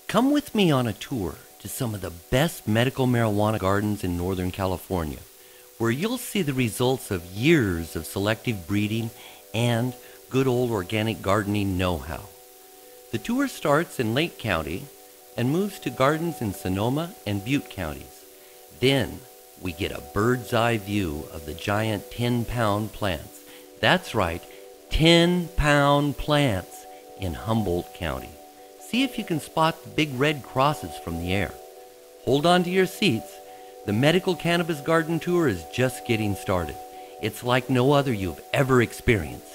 Speaker 7: Come with me on a tour to some of the best medical marijuana gardens in Northern California, where you'll see the results of years of selective breeding and good old organic gardening know-how. The tour starts in Lake County and moves to gardens in Sonoma and Butte counties. Then we get a bird's eye view of the giant 10-pound plants. That's right, 10-pound plants in Humboldt County. See if you can spot the big red crosses from the air. Hold on to your seats. The Medical Cannabis Garden Tour is just getting started. It's like no other you've ever experienced.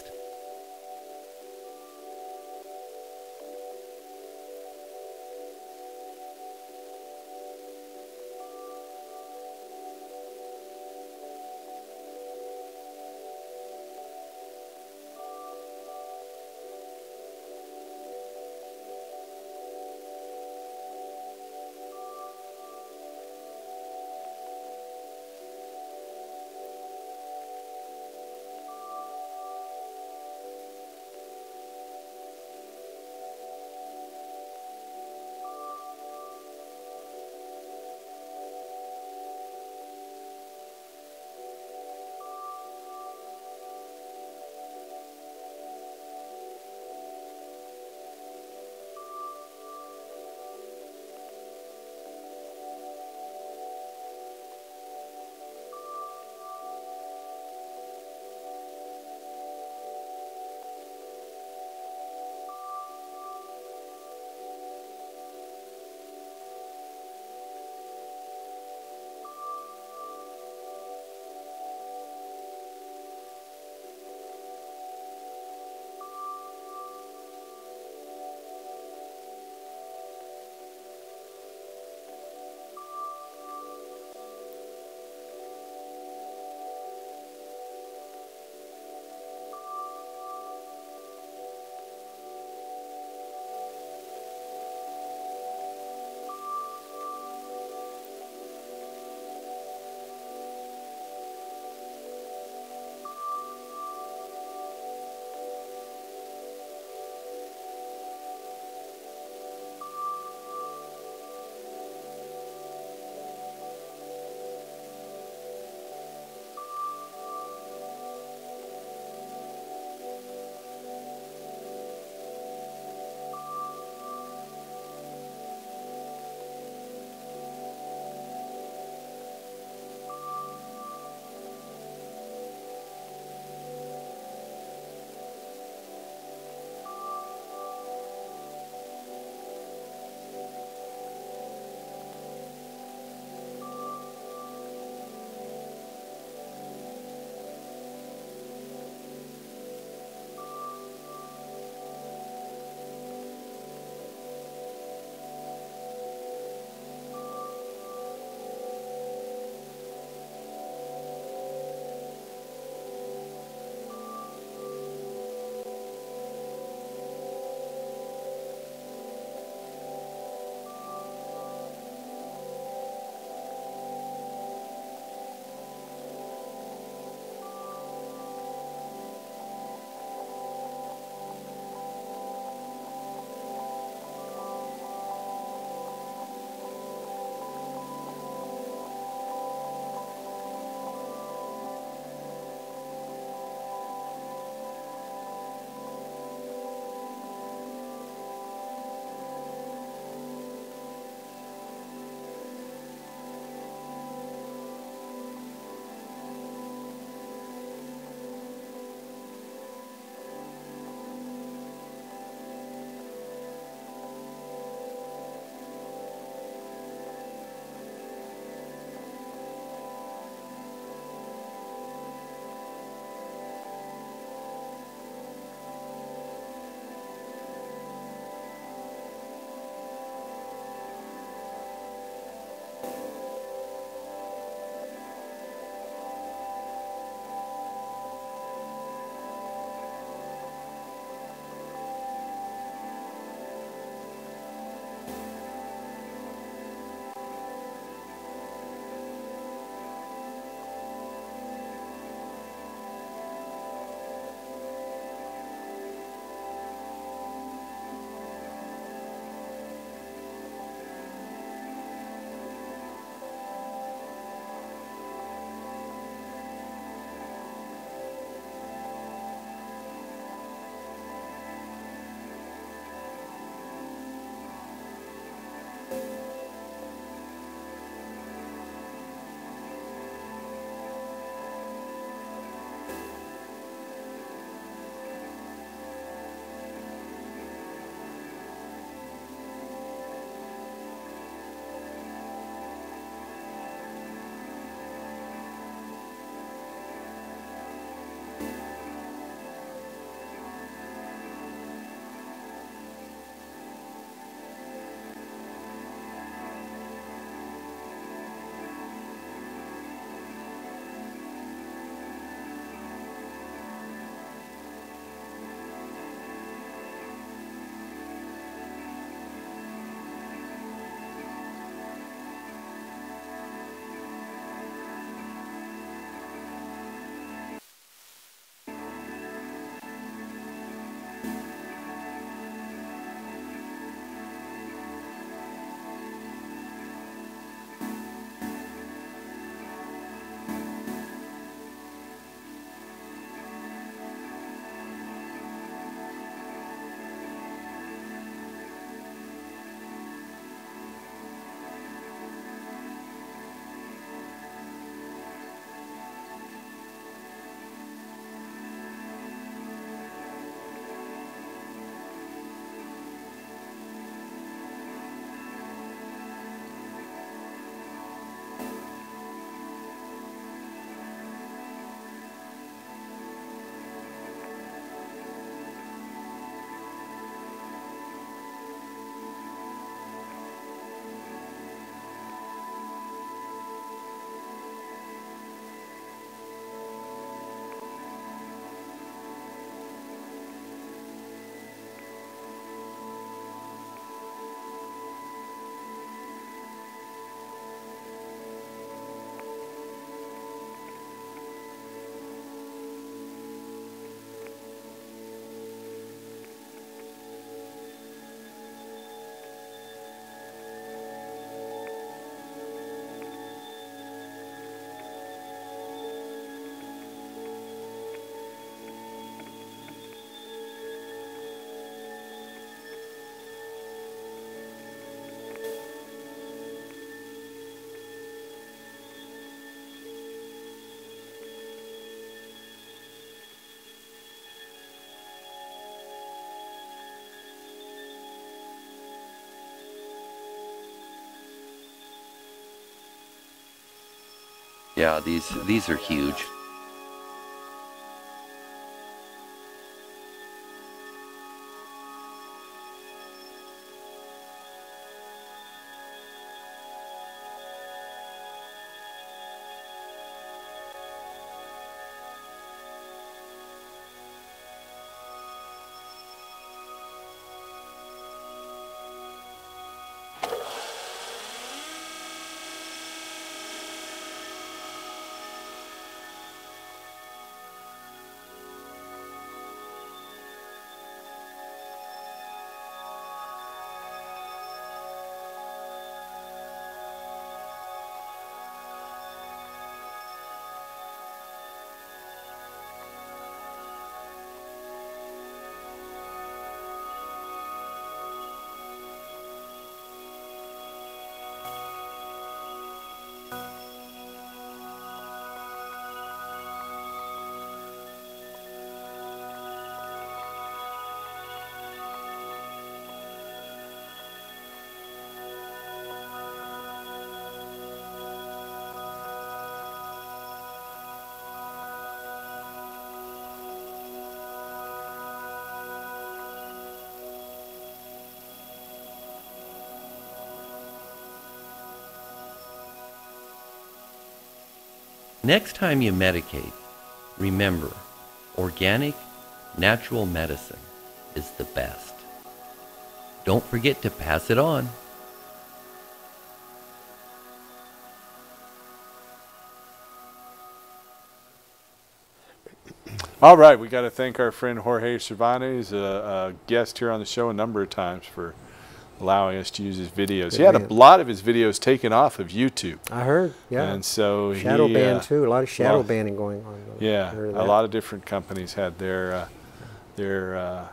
Speaker 7: Yeah, these are huge. Next time you medicate, remember, organic, natural medicine is the best. Don't forget to pass it on.
Speaker 2: All right, we got to thank our friend Jorge Cervantes, a guest here on the show a number of times, for allowing us to use his videos. He had a lot of his videos taken off of YouTube.
Speaker 6: I heard, yeah.
Speaker 2: And so
Speaker 6: shadow ban too. A lot of shadow banning going on.
Speaker 2: Yeah, a lot of different companies had their videos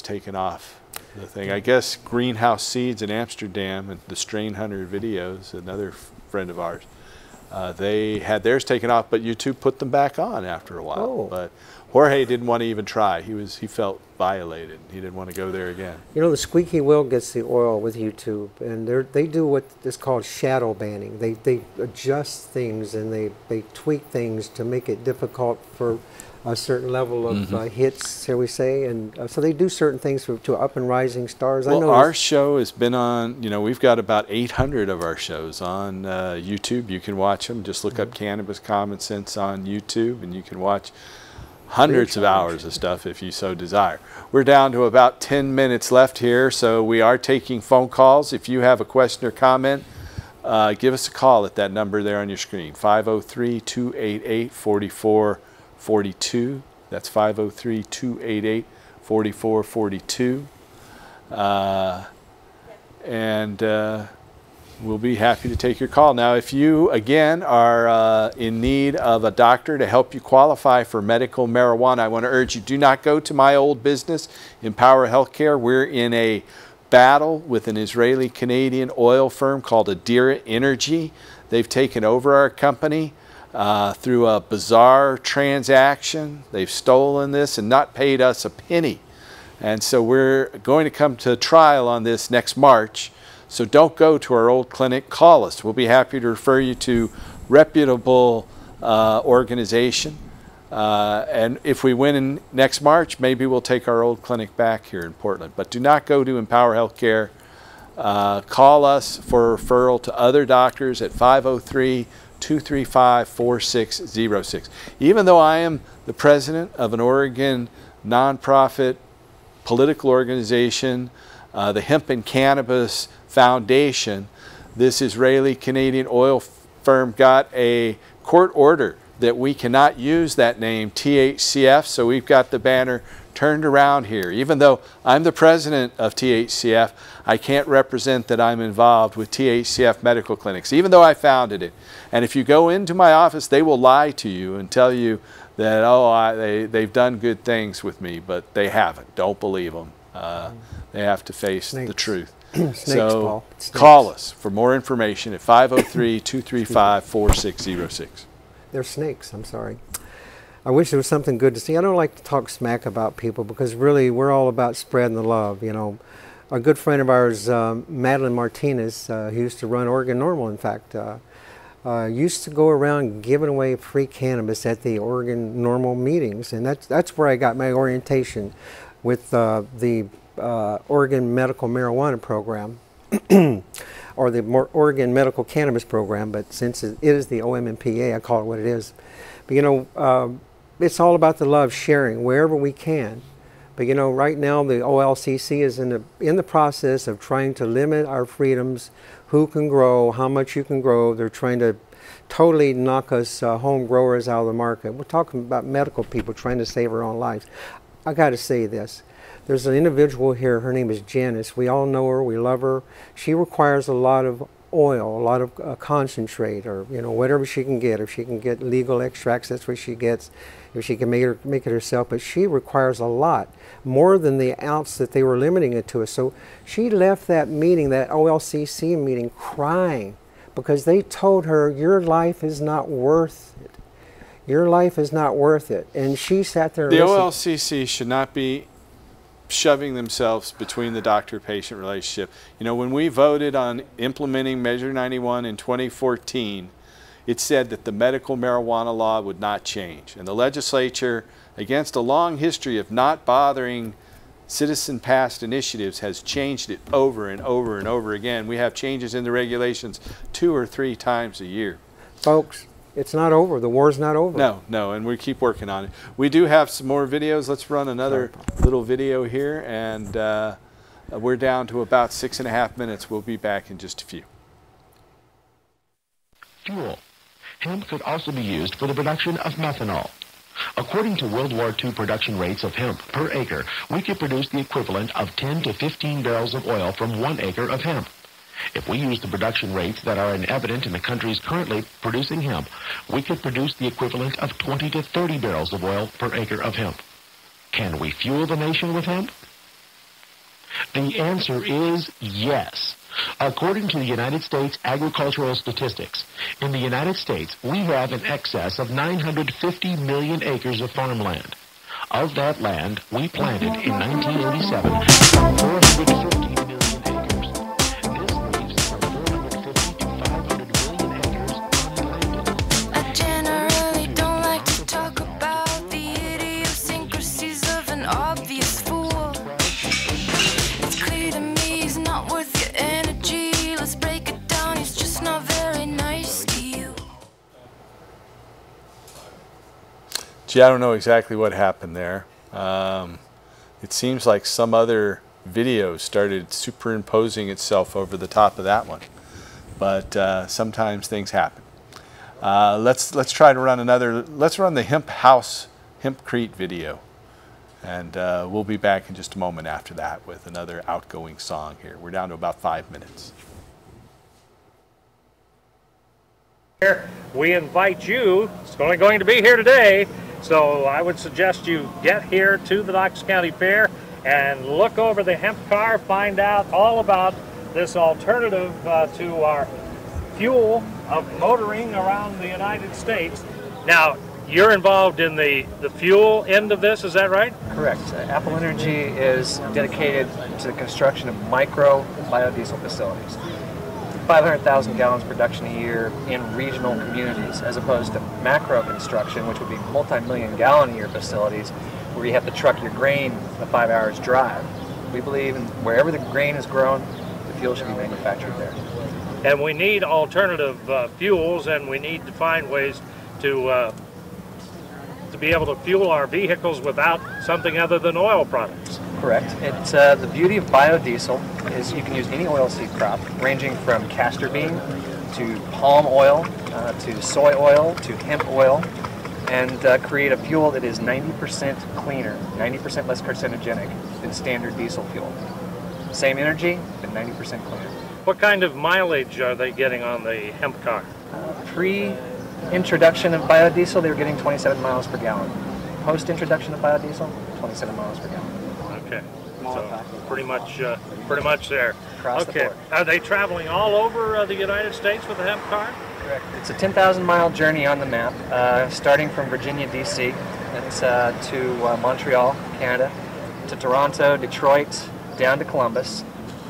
Speaker 2: taken off the thing. I guess Greenhouse Seeds in Amsterdam and the Strain Hunter videos, another friend of ours, they had theirs taken off, but YouTube put them back on after a while.
Speaker 6: Oh.
Speaker 2: But Jorge didn't want to even try. He felt violated. He didn't want to go there again.
Speaker 6: You know, the squeaky wheel gets the oil with YouTube, and they do what is called shadow banning. They adjust things and they tweak things to make it difficult for a certain level of hits, shall we say, and so they do certain things to up and rising stars.
Speaker 2: Well, our show has been on, you know, we've got about 800 of our shows on YouTube. You can watch them. Just look up Cannabis Common Sense on YouTube, and you can watch hundreds of hours of stuff if you so desire. We're down to about 10 minutes left here, so we are taking phone calls. If you have a question or comment, give us a call at that number there on your screen, 503-288-4442. That's 503-288-4442. We'll be happy to take your call. Now, if you, again, are in need of a doctor to help you qualify for medical marijuana, I want to urge you, do not go to my old business, Empower Healthcare. We're in a battle with an Israeli-Canadian oil firm called Adira Energy. They've taken over our company through a bizarre transaction. They've stolen this and not paid us a penny. And so we're going to come to trial on this next March. So don't go to our old clinic. Call us. We'll be happy to refer you to reputable organization. And if we win in next March, maybe we'll take our old clinic back here in Portland. But do not go to Empower Healthcare. Call us for referral to other doctors at 503-235-4606. Even though I am the president of an Oregon nonprofit political organization, the Hemp and Cannabis Foundation, this Israeli-Canadian oil firm got a court order that we cannot use that name, THCF, so we've got the banner turned around here. Even though I'm the president of THCF, I can't represent that I'm involved with THCF Medical Clinics, even though I founded it. And if you go into my office, they will lie to you and tell you that, oh, they've done good things with me, but they haven't. Don't believe them. They have to face the truth. So call us for more information at 503-235-4606.
Speaker 6: They're snakes, I'm sorry. I wish there was something good to see. I don't like to talk smack about people because really we're all about spreading the love, you know. A good friend of ours, Madeline Martinez, who used to run Oregon Normal, in fact, used to go around giving away free cannabis at the Oregon normal meetings, and that's where I got my orientation with the Oregon Medical Marijuana Program, or the Oregon Medical Cannabis Program, but since it is the OMMPA, I call it what it is. But you know, it's all about the love, sharing wherever we can. But you know, right now the OLCC is in the process of trying to limit our freedoms, who can grow, how much you can grow. They're trying to totally knock us home growers out of the market. We're talking about medical people trying to save our own lives. I got to say this. There's an individual here, her name is Janice. We all know her, we love her. She requires a lot of oil, a lot of concentrate, or you know, whatever she can get. If she can get legal extracts, that's what she gets. If she can make it herself, but she requires a lot, more than the ounce that they were limiting it to us. So she left that meeting, that OLCC meeting, crying because they told her, your life is not worth it. Your life is not worth it. And she sat there and
Speaker 2: The
Speaker 6: listened.
Speaker 2: OLCC should not be shoving themselves between the doctor-patient relationship. You know, when we voted on implementing Measure 91 in 2014, it said that the medical marijuana law would not change. And the legislature, against a long history of not bothering citizen-passed initiatives, has changed it over and over and over again. We have changes in the regulations 2 or 3 times a year.
Speaker 6: Folks, it's not over. The war's not over.
Speaker 2: No, and we keep working on it. We do have some more videos. Let's run another little video here, and we're down to about 6.5 minutes. We'll be back in just a few.
Speaker 8: Fuel. Hemp could also be used for the production of methanol. According to World War II production rates of hemp per acre, we could produce the equivalent of 10 to 15 barrels of oil from 1 acre of hemp. If we use the production rates that are evident in the countries currently producing hemp, we could produce the equivalent of 20 to 30 barrels of oil per acre of hemp. Can we fuel the nation with hemp? The answer is yes. According to the United States Agricultural Statistics, in the United States, we have in excess of 950 million acres of farmland. Of that land, we planted in 1987 415 million acres. This leaves from 450 to 500 million acres unplanted.
Speaker 9: I generally don't like to talk about the idiosyncrasies of an obvious fool. It's clear to me he's not worth your energy. Let's break it down, he's just not very nice to you.
Speaker 2: Gee, I don't know exactly what happened there. It seems like some other video started superimposing itself over the top of that one, but sometimes things happen. Let's try to run another. Let's run the Hemp House Hempcrete video, and we'll be back in just a moment after that with another outgoing song here. We're down to about 5 minutes.
Speaker 10: We invite you. It's only going to be here today, so I would suggest you get here to the Knox County Fair and look over the hemp car, find out all about this alternative to our fuel of motoring around the United States. Now, you're involved in the fuel end of this, is that right?
Speaker 11: Correct. Apple Energy is dedicated to the construction of micro biodiesel facilities. 500,000 gallons production a year in regional communities, as opposed to macro construction, which would be multi-million gallon a year facilities where you have to truck your grain a 5 hours drive. We believe in wherever the grain is grown, the fuel should be manufactured there.
Speaker 10: And we need alternative fuels, and we need to find ways to be able to fuel our vehicles without something other than oil products.
Speaker 11: Correct. It's the beauty of biodiesel is you can use any oilseed crop, ranging from castor bean to palm oil to soy oil to hemp oil, and create a fuel that is 90% cleaner, 90% less carcinogenic than standard diesel fuel. Same energy, but 90% cleaner.
Speaker 10: What kind of mileage are they getting on the hemp car?
Speaker 11: Pre-introduction of biodiesel, they were getting 27 miles per gallon. Post-introduction of biodiesel, 27 miles per gallon.
Speaker 10: Okay, so pretty much there.
Speaker 11: Across the
Speaker 10: Okay,
Speaker 11: board.
Speaker 10: are they traveling all over the United States with the hemp car?
Speaker 11: Correct. It's a 10,000-mile journey on the map, starting from Virginia, D.C., to Montreal, Canada, to Toronto, Detroit, down to Columbus,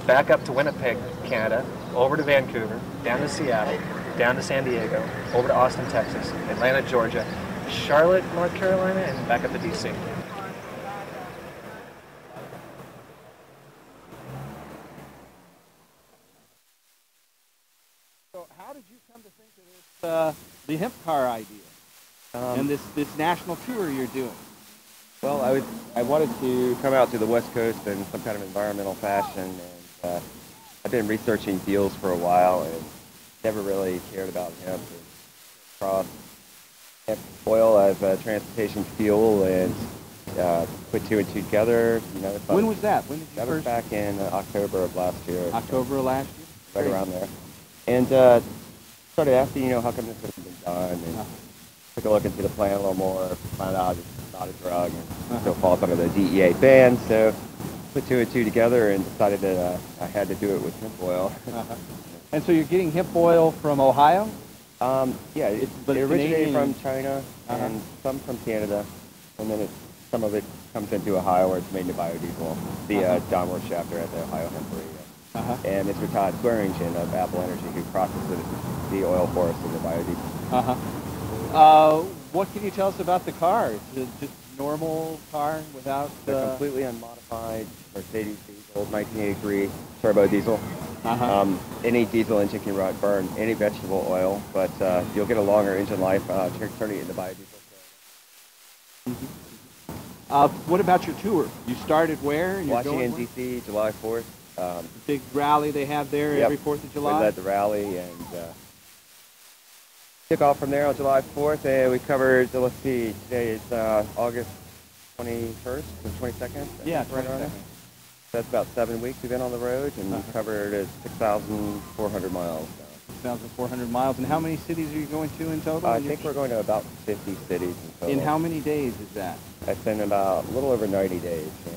Speaker 11: back up to Winnipeg, Canada, over to Vancouver, down to Seattle, down to San Diego, over to Austin, Texas, Atlanta, Georgia, Charlotte, North Carolina, and back up to D.C.
Speaker 2: So how did you come to think of this, the hemp car idea and this national tour you're doing?
Speaker 12: Well, I wanted to come out to the West Coast in some kind of environmental fashion, and I've been researching fuels for a while and never really cared about hemp. And across hemp oil as a transportation fuel and put two and two together. You know,
Speaker 2: when was that? When did you
Speaker 12: that
Speaker 2: first?
Speaker 12: was back in October of last year.
Speaker 2: October of last year?
Speaker 12: Right around there. And started asking, you know, how come this hasn't been done, and took a look into the plant a little more, found out it's not a drug and still falls under the DEA ban, so put two and two together and decided that I had to do it with hemp oil.
Speaker 2: And so you're getting hemp oil from Ohio?
Speaker 12: Yeah, it originated from China and some from Canada, and then some of it comes into Ohio where it's made into biodiesel, the downward shafter at the Ohio Hemp Brewery. And Mr. Todd Swearingen of Apple Energy, who processes the oil for us in the biodiesel.
Speaker 2: What can you tell us about the car? Is it just a normal car without...
Speaker 12: The completely unmodified Mercedes diesel, 1983 turbo diesel. Any diesel engine can burn any vegetable oil, but you'll get a longer engine life turning it into biodiesel.
Speaker 2: What about your tour? You started where? And
Speaker 12: Washington, D.C., July 4th.
Speaker 2: The big rally they have there every 4th of July?
Speaker 12: We led the rally and took off from there on July 4th, and we covered, let's see, today is August 21st or 22nd?
Speaker 2: Yeah,
Speaker 12: right around there. That's about 7 weeks we've been on the road, and we covered 6,400 miles.
Speaker 2: 6,400 miles. And how many cities are you going to in total?
Speaker 12: I think we're going to about 50 cities in total.
Speaker 2: In how many days is that?
Speaker 12: It's been about a little over 90 days. Yeah.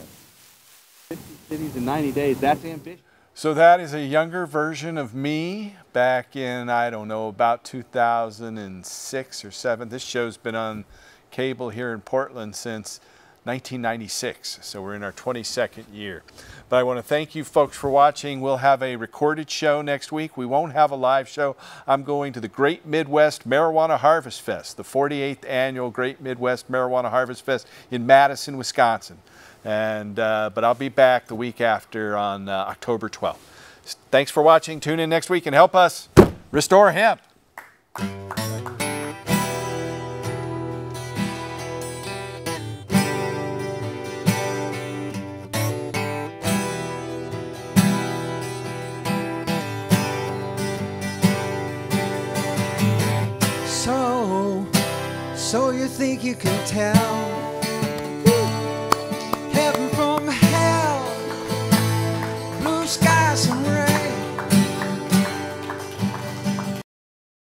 Speaker 2: 50 cities in 90 days. That's ambitious. So that is a younger version of me back in, I don't know, about 2006 or 7. This show's been on cable here in Portland since 1996, so we're in our 22nd year. But I want to thank you folks for watching. We'll have a recorded show next week. We won't have a live show. I'm going to the Great Midwest Marijuana Harvest Fest, the 48th annual Great Midwest Marijuana Harvest Fest in Madison, Wisconsin. And but I'll be back the week after on October 12th. Thanks for watching. Tune in next week and help us restore hemp.
Speaker 3: So you think you can tell